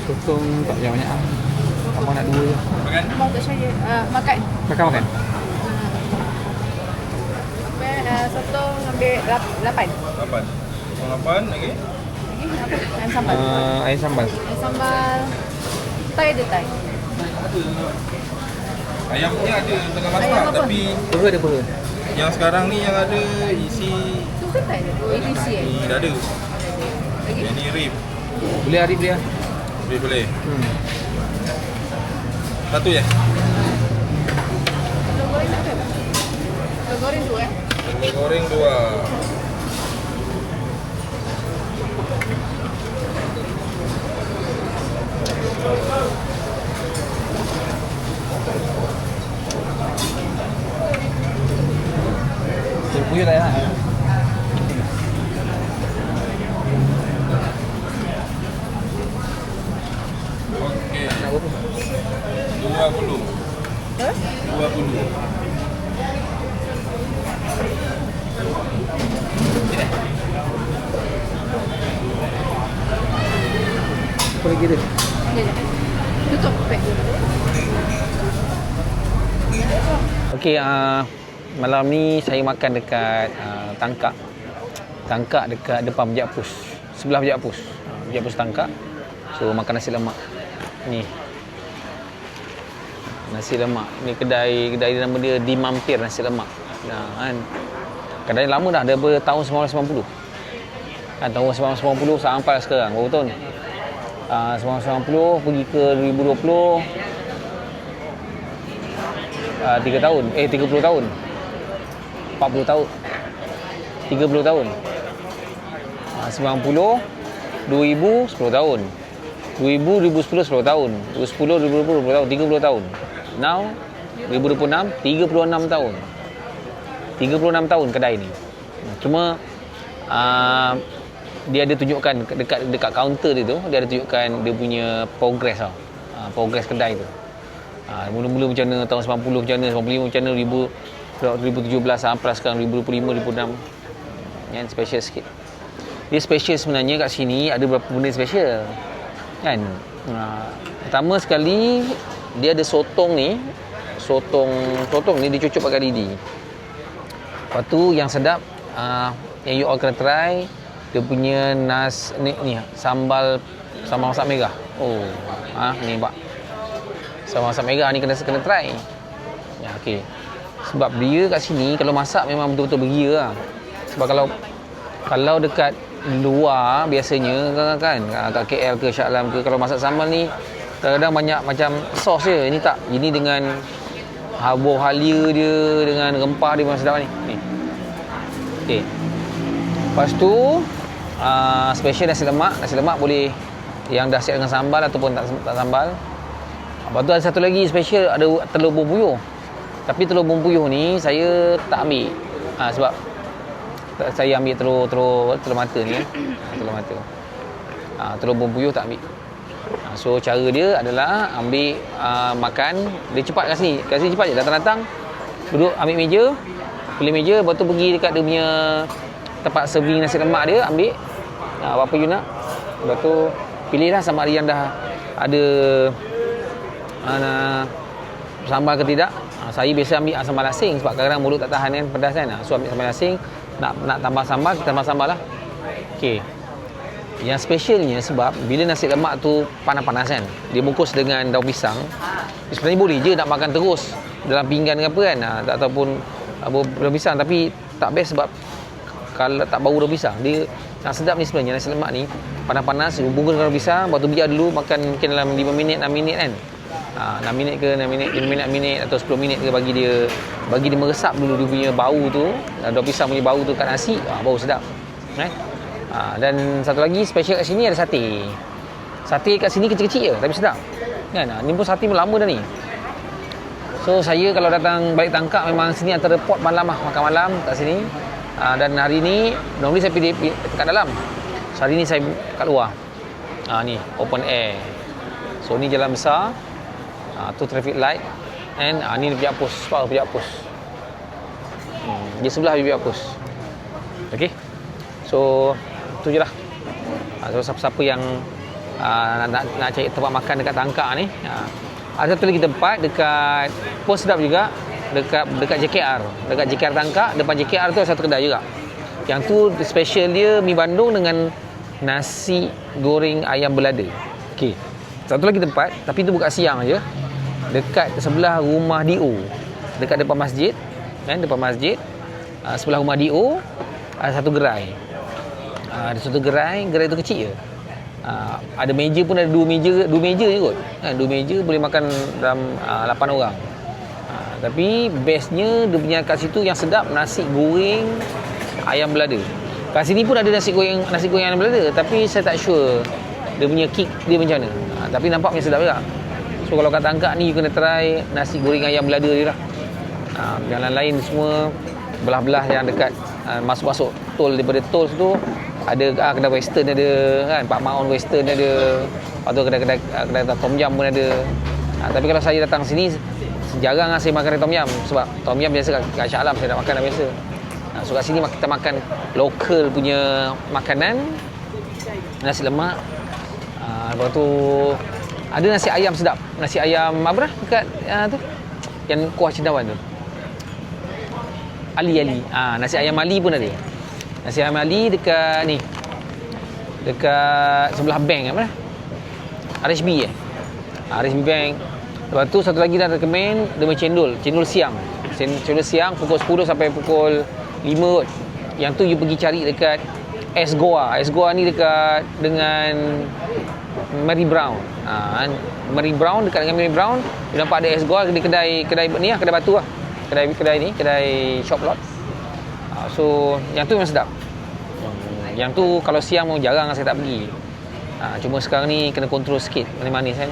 Sotong tak payah banyak lah. Abang nak 2 je. Makan? Abang tak saya makan. Makan. Sotong ambil 8. 8. 8 lagi? Lagi apa? Ayam sambal. Ayam sambal. Ayam sambal. Thai ada Thai. Ayam ni ada tengah masak Ayam apa? tapi Peha ada peha. yang sekarang ni yang ada isi Tu ke Thai ada? ABC ni dada. Lagi? Yang ni rib. Boleh Arif dia. Boleh. Satu je? Telur goreng tak ada? Telur goreng tu Telur goreng 2. Puyuh tak ya? Okey. Nak berapa? 20. Ha? 20. Apa lagi dia? Ya, ya. Tutup pack dulu. Okey, malam ni saya makan dekat Tangkak. Tangkak dekat depan Pejak Pus. Sebelah Pejak Pus. Pejak Pus Tangkak. So makan nasi lemak. Ni. Nasi lemak. Ni kedai nama dia Di Mampir Nasi Lemak. Nah, kan. Kedai lama dah, daripada tahun 1990. Kan tahun 1990 sampai sekarang. Berapa tahun? 1990 pergi ke 2020. 3 tahun 30 tahun 40 tahun 30 tahun 90 2000 10 tahun 2000 2010 10 tahun 2010 2020 10 tahun 30 tahun now 2026 36 tahun 36 tahun kedai ni. Cuma dia ada tunjukkan dekat kaunter dia tu, dia ada tunjukkan dia punya progress tau. Progress kedai tu. Mula-mula macam mana tahun 90 macam mana, 95 macam mana, 2017 sampai sekarang 2025 2026. Kan special sikit. Dia special sebenarnya kat sini ada beberapa benda special. Kan? Pertama sekali dia ada sotong ni. Sotong ni dicucuk pakai lidi. Lepas tu yang sedap yang you all kena try dia punya ni sambal masak merah. Oh, ni pak. Sambal masak merah ni kena try. Ya, okey. Sebab dia kat sini kalau masak memang betul-betul beria lah. Sebab kalau dekat luar biasanya kan kat KL ke Shah Alam ke, kalau masak sambal ni kadang-kadang banyak macam sos je. Ini tak. Ini dengan buah halia dia, dengan rempah dia memang sedap ni. Okey. Lepas tu special nasi lemak boleh yang dah siap dengan sambal ataupun tak sambal. Lepas tu ada satu lagi special, ada telur bumbuyuh. Tapi telur bumbuyuh ni saya tak ambil. Sebab saya ambil telur mata ni. Telur mata. Telur bumbuyuh tak ambil. So cara dia adalah ambil makan, dia cepat kat sini. Kat sini cepat je, datang-datang duduk ambil meja, pilih meja, lepas tu pergi dekat dia punya tempat serving nasi lemak dia, ambil apa you nak. Lepas tu pilihlah sama ada yang dah ada sambal ke tidak. Saya biasa ambil sambal asing sebab kadang-kadang mulut tak tahan kan, pedas kan. So ambil sambal asing, nak tambah sambal, kita tambah sambal lah. Okey. Yang specialnya sebab bila nasi lemak tu panas-panas kan, dia bungkus dengan daun pisang. Sebenarnya boleh je nak makan terus dalam pinggan ke apa kan, ataupun daun pisang, tapi tak best sebab kalau tak bau daun pisang. Dia yang sedap ni sebenarnya nasi lemak ni panas-panas, bungkus dengan daun pisang, lepas tu biar dulu makan mungkin dalam 5 minit 6 minit kan. 6 minit ke 6 minit 5 minit atau 10 minit ke, bagi dia meresap dulu dia punya bau tu, daun pisang punya bau tu kat nasi. Bau sedap kan. Dan satu lagi special kat sini ada sate. Sate kat sini kecil-kecil je tapi sedap kan. Ni pun sate lama dah ni. So saya kalau datang balik Tangkak memang sini antara pot malam lah, makan malam kat sini. Dan hari ni normally saya pergi kat dalam. So hari ni saya kat luar. Ni open air. So ni jalan besar. Tu traffic light. And ni Pejak Pus, sebab Pejak Pus. Di sebelah Pejak Pus. Okey. So tu je lah. So siapa-siapa yang nak cari tempat makan dekat Tangkak ni. Ada satu lagi tempat dekat pun sedap juga, dekat JKR. Dekat JKR Tangkak, depan JKR tu ada satu kedai juga. Yang tu special dia mi Bandung dengan nasi goreng ayam belada. Okey. Satu lagi tempat, tapi tu buka siang aja. Dekat sebelah rumah DO. Dekat depan masjid, kan, depan masjid. Sebelah rumah DO ada satu gerai. Ada satu gerai tu kecil je. Ada meja pun ada dua meja je kot. Kan, 2 meja boleh makan dalam 8 orang. Tapi bestnya dia punya kat situ yang sedap nasi goreng ayam belada. Kat sini pun ada nasi goreng ayam belada, tapi saya tak sure dia punya kick dia macam mana. Tapi nampak macam sedap juga. So kalau kat Tangkak ni you kena try nasi goreng ayam belada dia lah. Yang lain-lain semua belah-belah yang dekat masuk-masuk tol, daripada tol tu ada kedai western ada kan, Pak Maon western ada. Lepas tu kedai tom yum pun ada. Tapi kalau saya datang sini jarang saya makan tom yum, sebab tom yum biasa kat Shah Alam saya nak makan dah biasa. So kat sini kita makan lokal punya makanan, nasi lemak. Lepas tu ada nasi ayam sedap, nasi ayam apa dah dekat tu yang kuah cendawan tu, Ali. Nasi ayam Ali pun ada. Nasi ayam Ali dekat ni, dekat sebelah bank apa dah, RHB RHB Bank. Lepas tu satu lagi dah recommend dia punya cendol siang pukul 10 sampai pukul 5 kot. Yang tu you pergi cari dekat Es Goa ni dekat dengan Mary Brown. Mary Brown, dekat dengan Mary Brown you nampak ada Es Goa, kedai ni lah, kedai batu lah. Kedai shop lot. So yang tu memang sedap. Yang tu kalau siang memang jarang saya tak pergi. Cuma sekarang ni kena kontrol sikit manis-manis kan.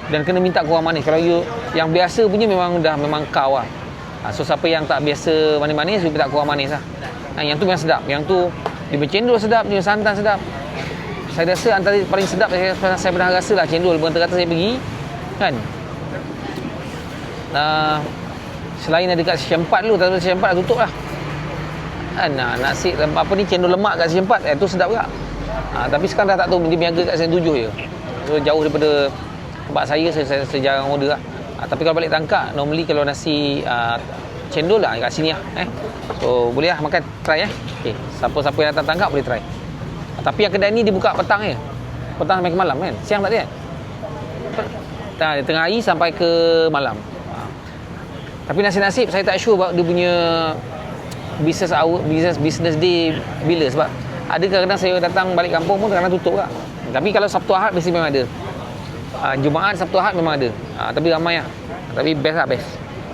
Dan kena minta kurang manis. Kalau you yang biasa punya memang kau lah. So siapa yang tak biasa manis-manis you minta kurang manis lah. Yang tu memang sedap. Yang tu dia bercendol sedap, dia santan sedap. Saya rasa antara paling sedap saya pernah rasa lah cendol. Berkata-kata saya pergi kan. Selain ada kat Sesi 4 dulu, tapi Sesi 4 dah tutup lah. Nasi apa ni, cendol lemak kat Sesi 4 tu sedap juga. Tapi sekarang dah tak tahu, dia berniaga kat Sesi 7 je. So jauh daripada tempat saya jarang order lah. Tapi kalau balik Tangkak, normally kalau nasi cendol lah kat sini lah. So boleh lah makan, try Okay. Siapa-siapa yang datang Tangkak boleh try. Tapi yang kedai ni dia buka petang je. Petang sampai ke malam kan. Siang tak ada kan? Tengah hari sampai ke malam. Tapi nasib-nasib saya tak sure dia punya business day bila, sebab ada kadang-kadang saya datang balik kampung pun kadang-kadang tutup lah. Tapi kalau Sabtu Ahad mesti memang ada. Jumaat, Sabtu Ahad memang ada. Tapi ramai lah. Tapi best lah, best.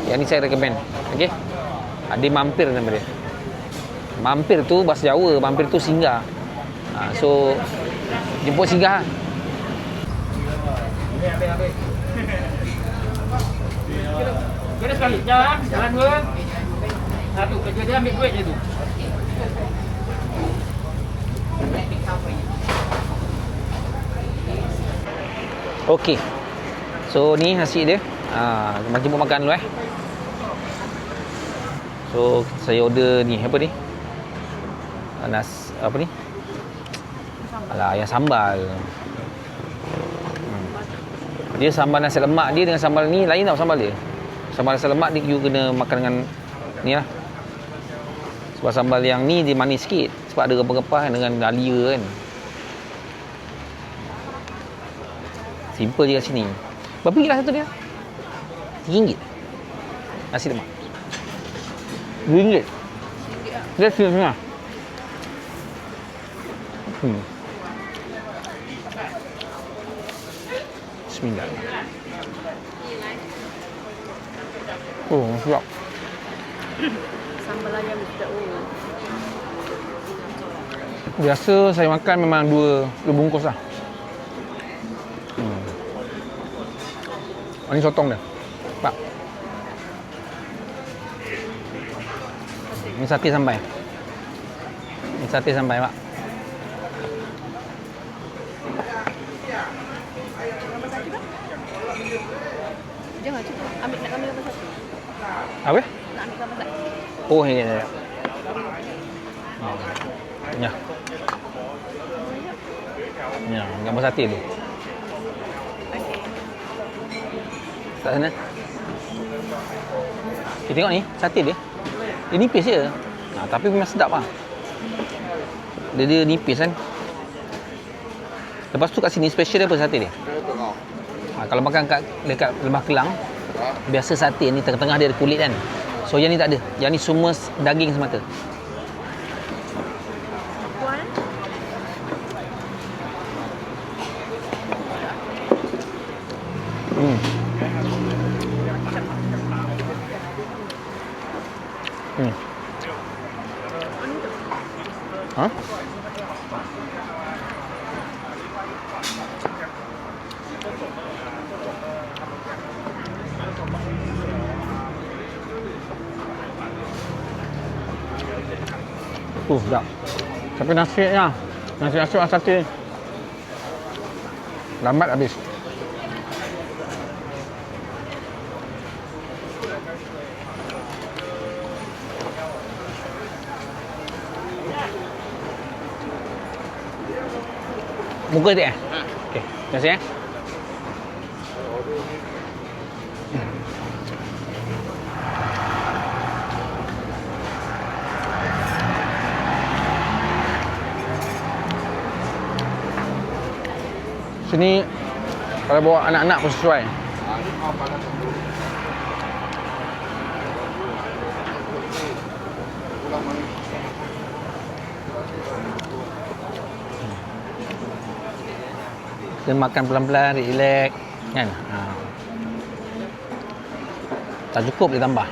Yang ni saya recommend. Okay. Ada mampir nama dia. Mampir tu bahasa Jawa, mampir tu singgah. So jemput singgah lah. Kena sekali, jalan dua. Satu, kerja dia ambil duit je tu. Okey. So ni nasi dia. Jemput makan dulu So saya order ni, apa ni? Apa ni? Alah, yang sambal. Dia sambal nasi lemak dia dengan sambal ni lain tau sambal dia. Sambal nasi lemak dia you kena makan dengan ni lah. Sebab sambal yang ni dia manis sikit. Sebab ada rempah-rempah dengan dahlia kan. Simple je kat sini. Berapa ringgit lah satu dia? RM3 nasi lemak. RM2. Dia setengah. Bismillah. Oh, sedap. Sambal ayam sedap. Biasa saya makan memang dua bungkus lah. Ini sotong dia. Pak. Ini sate sampai. Ini sate sampai, Pak. Jangan cuba. Nak ambil gambar satu. Apa? Nak ambil gambar satu. Oh, ini dia. Ya. Ya, gambar sate tu. Tak sana. Kita tengok ni, sate dia. Dia nipis je. Tapi memang sedap lah. Dia nipis kan. Lepas tu kat sini special dia apa sate dia? Kalau makan dekat Lembah Kelang, biasa sate ni tengah-tengah dia ada kulit kan. So yang ni tak ada. Yang ni semua daging semata. Puan. Ha? Sedap. Tapi nasinya, nasi asam sate lambat habis. Muka dia? Okey, terima kasih. Sini kalau bawa anak-anak pun sesuai. Kita makan pelan-pelan, relax kan. Tak cukup dia tambah.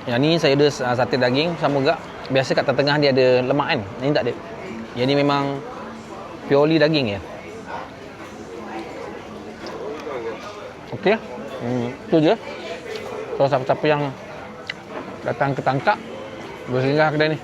Yang ni saya ada sate daging sama juga. Biasa kat tengah dia ada lemak kan. Ini tak ada. Yang ni memang purely daging je. Okey. Itu je. So siapa-siapa yang datang ke Tangkak, boleh singgah kedai ni.